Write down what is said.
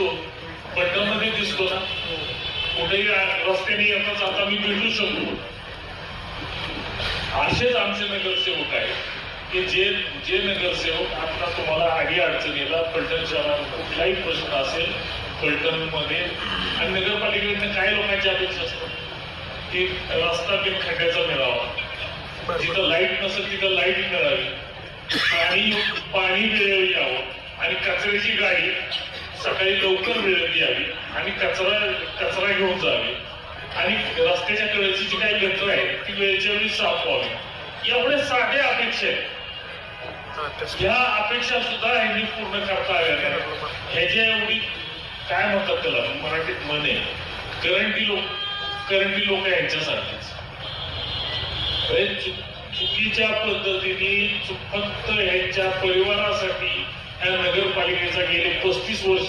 दिसतो, पलटणमध्ये दिसतो ना, कुठेही रस्त्याने येता जाता मी भेटू शकतो. असेच आमचे नगरसेवक आहेत की जे नगरसेवक आता तुम्हाला आडी अडचणीला फलटण शहरात कुठलाही प्रश्न असेल फलटणमध्ये, आणि नगरपालिकेकडनं काय लोकांची अपेक्षा असतात की रस्ता बिन खड्ड्याचा मिळावा, जिथं लाईट नसेल तिथं लाईट मिळावी, पाणी वेळेवर यावं आणि कचऱ्याची गाडी सकाळी लवकर वेळेवर यावी आणि कचरा घेऊन जावी आणि रस्त्याच्या कडेची जी काही गटर आहे ती वेळेच्या वेळी साफ व्हावी. एवढ्या साध्या अपेक्षा आहेत. ह्या अपेक्षा सुद्धा यांनी पूर्ण करता आल्या नाही. ह्याच्या एवढी काय म्हणतात त्याला मराठीत म्हणे करंटी लोक यांच्यासारखेच चुकीच्या पद्धतीने फक्त ह्यांच्या परिवारासाठी ह्या नगरपालिकेचा गेले 35 वर्ष